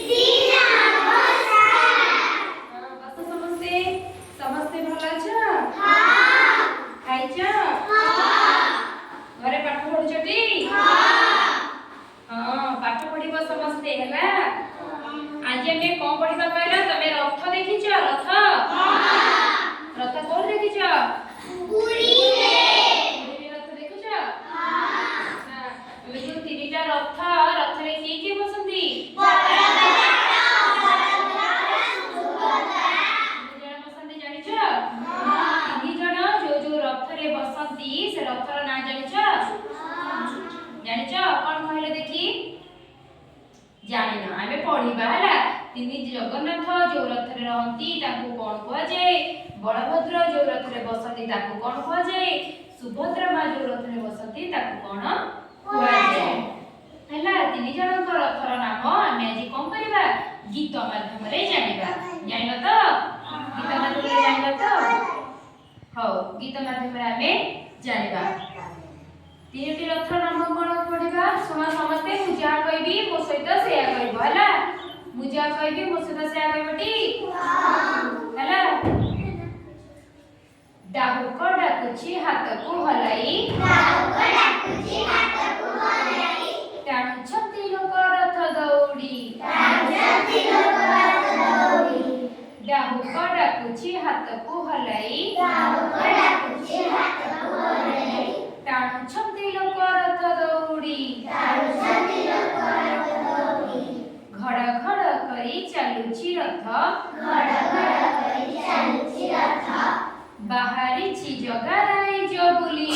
बस समस्ते समस्ते भल अछ खाइछ घरे पाठ पढुछटी पाठ पढिब समस्ते हैला आज हमें कोन पढिबा कहला तमे रथ देखिछ रथ कोन देखिछ पुरी रे रथ देखिछ तमे जो तीनटा रथ रे के बसंती बसंती से रथर ना जानिछ कोन कहले देखी जानिना आमे पढिबा हला तिनी जगन्नाथ जो रथ रे रहंती ताकू कोन कहवा जाय बलभद्र जो रथ रे बसंती ताकू कोन कहवा जाय सुभद्रा मा जो रथ रे बसंती ताकू कोन कहवा जाय हला तिनी जणक रथर नाम आमे आज कोन करबा गीत माध्यम रे जानिबा जानिलो तो गीत माध्यम रे जानिलो तो हो गीत माध्यम रे आमे जानिबा तीनटी रथ नाम कोन पढिबा समस्ते मुजा कहबी मो सहित सेया कहबो हला मुजा कहबी मो सहित सेया कहबटी हला डाहुक डाकुची हाथ को हलाई टाणु छती लोक रथ दौड़ी डाहुक डाकुची हाथ को हलाई टाणु छती लोक रथ दौड़ी घड़ घड़ करी चालुची रथ बाहरी छि जगाराई जबुली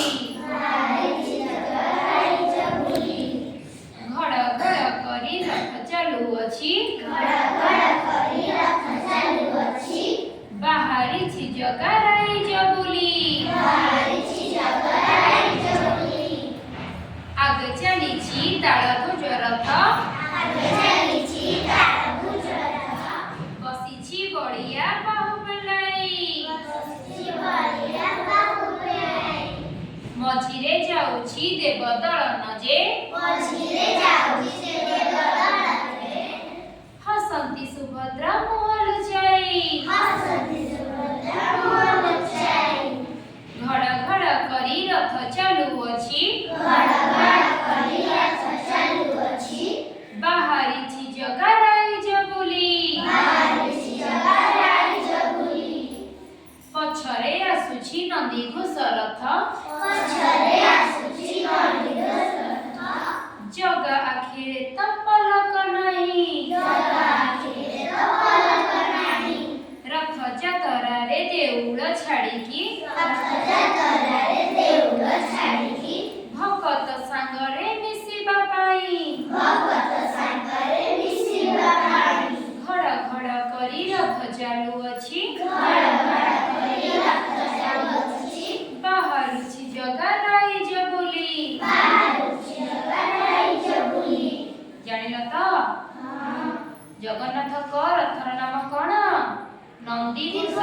घड़ घड़ करी रथ चालू अछि बाहरी छि जगाराई जबुली आगे चलीछि तालध्वज रथ बसीछि बड़िया बाहुबलाई मझिरे जाउछि देवदलन जे हसंती सुभद्रा मोहल जाई घड़ घड़ करी रथ चालू अछि बाहरी छि जगाराई जबुली पछरे आसुछि नंदी घोष रथ जग आखिरे तपलक नहीं रथ जातरा रे देउळ छाड़िकी भगत सांगरे मिसिबा पाई घड़ घड़ करी रथ चालू अछि बाहर छि जगाराई जबुली जानिल तो जगन्नाथ को रथर नाम कोन नंदी घोष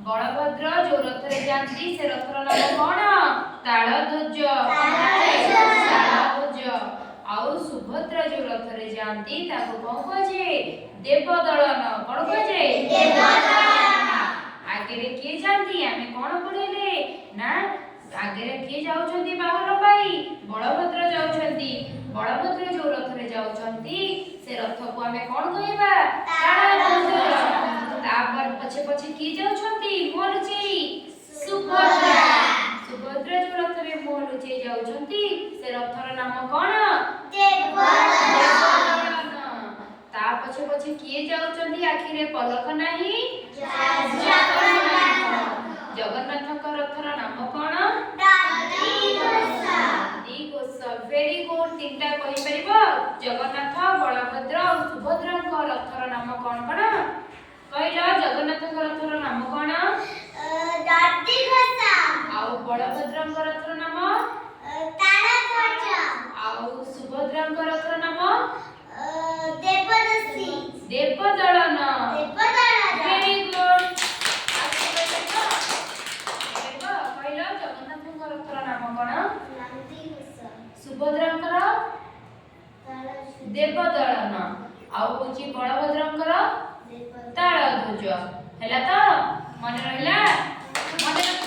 बलभद्र जो रथ रे जानती से रथर नाम कोन तालध्वज आउ सुभद्रा जो रथ रे जानती ताको कोन कहे देवदलन कोन कहे आगे रे के जानती आमे कोन पढेले ना आगे रे के जाउछंती बाहर पाई बलभद्र जाउछंती बलभद्र जो रथ रे जाउछंती से रथ को आमे कोन कहबा तालध्वज तापर पछे पछे की जाउछंती मोलुचेई सुभद्रा जो रथ रे मोलुचेई जाउछंती से रथर नाम कोन देवदलन ता पछे पछे की जाउछंती आखिरे पलक नाही जगन्नाथ का रथर नाम कोन वेरी गुड तीनटा कहि परिबो जगन्नाथ बलभद्र और सुभद्रा का रथर नाम कोन कोन कहला जगन्नाथ का रथर नाम कोन आउ बलभद्र का रथर नाम आउ सुभद्रा का रथर नाम देवदलन वेरी गुड कहला जगन्नाथ का रथर नाम कोन सुभद्रा ଦେବଦଳନ। ଆଉ ହଉଛି ବଳଭଦ୍ରଙ୍କର ତାଳଧ୍ୱଜ। ହେଲା ତ? ମନେ ରହିଲା? ମନେ ରଖ।